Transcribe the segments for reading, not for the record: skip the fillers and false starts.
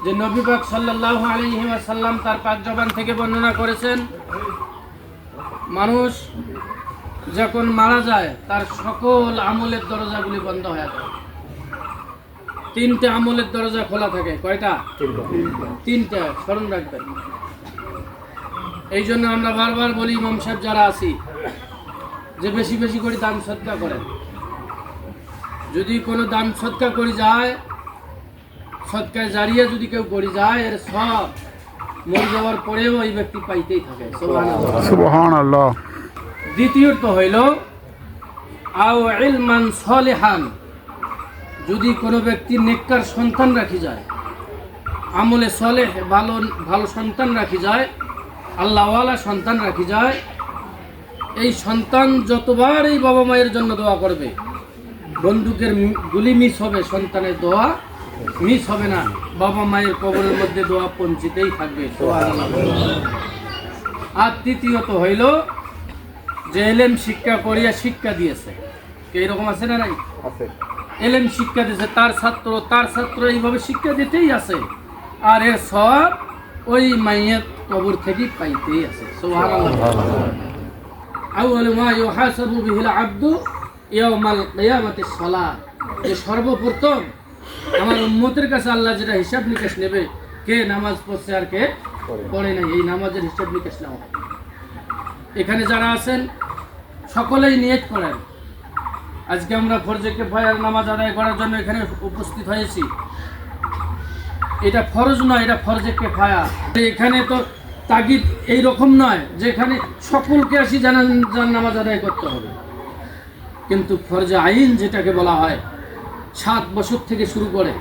যে নবী পাক সাল্লাল্লাহু আলাইহি ওয়াসাল্লাম তার পাক জবান থেকে বর্ণনা করেছেন, মানুষ যখন মারা যায় তার সকল আমলের দরজাগুলি বন্ধ হয়ে যায়। তিনটে আমলের দরজা খোলা থাকে। কয়টা? তিনটা। স্মরণ রাখবেন। এই জন্য আমরা বারবার বলি, ইমাম সাহেব যারা আছি, যে বেশি বেশি করে দান সদকা করেন। যদি কোনো দান সদকা করে যায়, সদকায় জারিয়া যদি কেউ করে যায়, এর সব মরে যাওয়ার পরেও এই ব্যক্তি পাইতেই থাকে। সুবহানাল্লাহ। দ্বিতীয়ত হইল আও ইলমান সলিহান, যদি কোনো ব্যক্তি নেককার সন্তান রাখি যায়, আমলে সলেহ ভালো ভালো সন্তান রাখি যায়, আল্লাহওয়ালা সন্তান রাখি যায়, এই সন্তান যতবার এই বাবা মায়ের জন্য দোয়া করবে, বন্দুকের গুলি মিস হবে, সন্তানের দোয়া মিস হবে না। বাবা মায়ের কবরের মধ্যে দোয়া পৌঁছিতেই থাকবে। আর তৃতীয়ত হইল যে এলেম শিক্ষা করিয়া শিক্ষা দিয়েছে। এইরকম আছে না? নাই আছে। এলেম শিক্ষা দিয়েছে, তার ছাত্র এইভাবে শিক্ষা দিতেই আছে, আর এর সব ওই মাইয়ের কবর থেকে পাইতেই আছে। সুবহানাল্লাহ। আউয়ালু মা ইউহাসাবু বিহিল আবদু ইয়াউমাল কিয়ামাতিস সালাত, যে সর্বপ্রথম আমার উম্মতের কাছে আল্লাহ যেটা হিসাব নিকাশ নেবে, কে নামাজ পড়ছে আর কে পড়ে নাই, এই নামাজের হিসাব নিকাশ নেওয়া। এখানে যারা আছেন সকলেই নিয়ত করেন, আজকে আমরা ফরজে কিফায়ার নামাজ আদায় করার জন্য এখানে উপস্থিত হয়েছি। এটা ফরজ নয়, এটা ফরজে কিফায়া। এখানে তো তাগিদ এই রকম নয় যে এখানে সকলকে আসি জানাজার নামাজ আদায় করতে হবে, কিন্তু ফরজে আইন যেটাকে বলা হয়, 7 বছর থেকে শুরু করে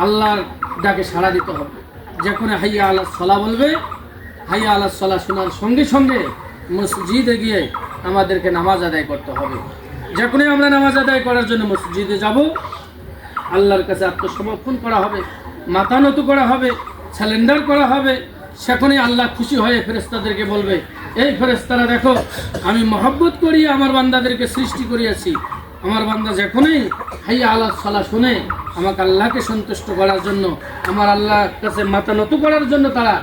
আল্লাহর ডাকে সাড়া দিতে হবে। যখন হাইয়া আলাস সালাহ বলবে, হাইয়া আলাস সালাহ শোনার সঙ্গে সঙ্গে মসজিদে গিয়ে আমাদেরকে নামাজ আদায় করতে হবে। যখনই আমরা নামাজ আদায় করার জন্য মসজিদে যাব, আল্লাহর কাছে আত্মসমর্পণ করা হবে, মাথা নত করা হবে, স্যালেন্ডার করা হবে। সেখানেই আল্লাহ খুশি হয়ে ফেরেশতাদেরকে বলবে, এই ফেরেশতারা দেখো, আমি মহব্বত করি আমার বান্দাদেরকে সৃষ্টি করিয়াছি। আমার বান্দা যখনই হাইয়া আলাস সালাহ শুনে আমাকে আল্লাহকে সন্তুষ্ট করার জন্য, আমার আল্লাহর কাছে মাথা নত করার জন্য তারা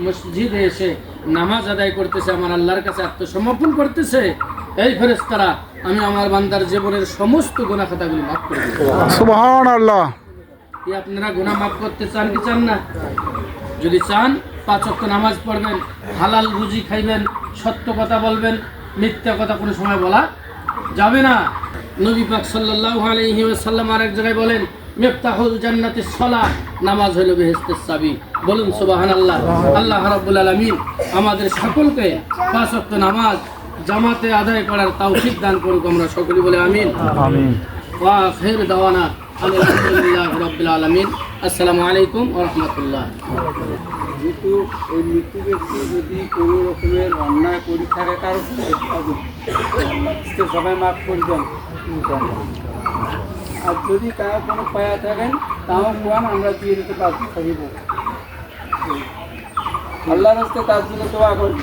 মসজিদে এসে নামাজ আদায় করতেছে, আমার আল্লাহর কাছে আত্মসমর্পণ করতেছে, এই ফেরেশতারা আমি আমার বান্দার জীবনের সমস্ত গুনাহ খাতাগুলি মাফ করে দেব। সুবহানাল্লাহ। কি আপনারা গুনাহ মাফ করতে চান কি চান না? যদি চান 5 ওয়াক্ত নামাজ পড়বেন, হালাল রুজি খাইবেন, সত্য কথা বলবেন, মিথ্যা কথা কোনো সময় বলা যাবে না। নবী পাক সাল্লাল্লাহু আলাইহি ওয়াসাল্লাম আরেক জায়গায় বলেন, মিফতাহুল জান্নাতিস সালাহ, নামাজ হলো বেহেশতের চাবি। বলুন সুবহানাল্লাহ। আল্লাহ রাব্বুল আলামিন আমাদের সকলকে 5 ওয়াক্ত নামাজ জামাতে আদায় করার তৌফিক দান করুক। আমরা সকলে বলে আমিন। আমিন। ওয়া আখির দাওয়ানা আলহামদুলিল্লাহি রাব্বিল আলামিন। আসসালামু আলাইকুম ওয়া রাহমাতুল্লাহ। যেহেতু এই মৃত্যু ব্যক্তি যদি কোনো রকমের অন্যায় করে থাকে, কারো সবাই মাফ করে দেন, আর যদি কারো কোনো পায়া থাকেন তাও কোয়ান আমরা দিয়ে দিতে পারবো। আল্লাহর রাস্তায় তার জন্য দোয়া করবো।